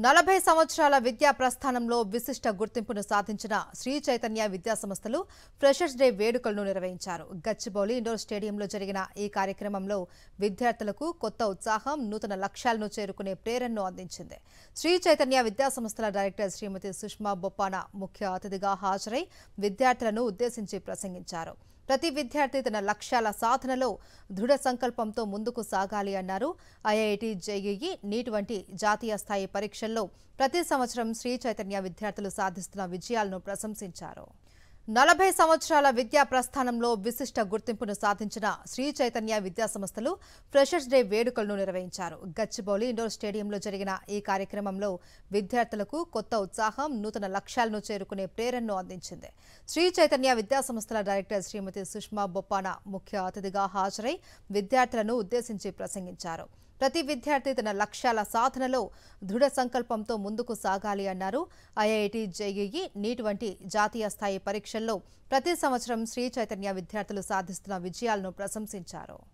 40 సంవత్సరాల విద్యా ప్రస్థానంలో విశిష్ట గుర్తింపును సాధించిన శ్రీ చైతన్య విద్యా సంస్థలు ఫ్రెషర్స్ డే వేడుకలను నిర్వహించారు. గచ్చిబౌలి ఇండోర్ స్టేడియంలో జరిగిన ఈ కార్యక్రమంలో విద్యార్థులకు కొత్త ఉత్సాహం, నూతన లక్ష్యాలను చేరుకునే ప్రేరణను అందించింది. శ్రీ చైతన్య విద్యా సంస్థల డైరెక్టర్ శ్రీమతి సుష్మా బొప్పాన ముఖ్య అతిథిగా హాజరై విద్యార్థులను ఉద్దేశించి ప్రసంగించారు. ప్రతి విద్యార్థి తన లక్ష్యాల సాధనలో దృఢ సంకల్పంతో ముందుకు సాగాలి అన్నారు. ఐఐటి, జేఈఈ, నీట్ వంటి జాతీయ స్థాయి పరీక్షల్లో ప్రతి సంవత్సరం శ్రీ చైతన్య విద్యార్థులు సాధిస్తున్న విజయాలను ప్రశంసించారు. 40 సంవత్సరాల విద్యా ప్రస్థానంలో విశిష్ట గుర్తింపును సాధించిన శ్రీ చైతన్య విద్యా సంస్థలు ఫ్రెషర్స్ డే వేడుకలను నిర్వహించారు. గచ్చిబౌలి ఇండోర్ స్టేడియంలో జరిగిన ఈ కార్యక్రమంలో విద్యార్థులకు కొత్త ఉత్సాహం, నూతన లక్ష్యాలను చేరుకునే ప్రేరణను అందించింది. శ్రీ చైతన్య విద్యా సంస్థల డైరెక్టర్ శ్రీమతి సుష్మా బొప్పాన ముఖ్య అతిథిగా హాజరై విద్యార్థులను ఉద్దేశించి ప్రసంగించారు. ప్రతి విద్యార్థి తన లక్ష్యాల సాధనలో దృఢ సంకల్పంతో ముందుకు సాగాలి అన్నారు. ఐఐటి, జేఈఈ, నీట్ వంటి జాతీయ స్థాయి పరీక్షల్లో ప్రతి సంవత్సరం శ్రీ చైతన్య విద్యార్థులు సాధిస్తున్న విజయాలను ప్రశంసించారు.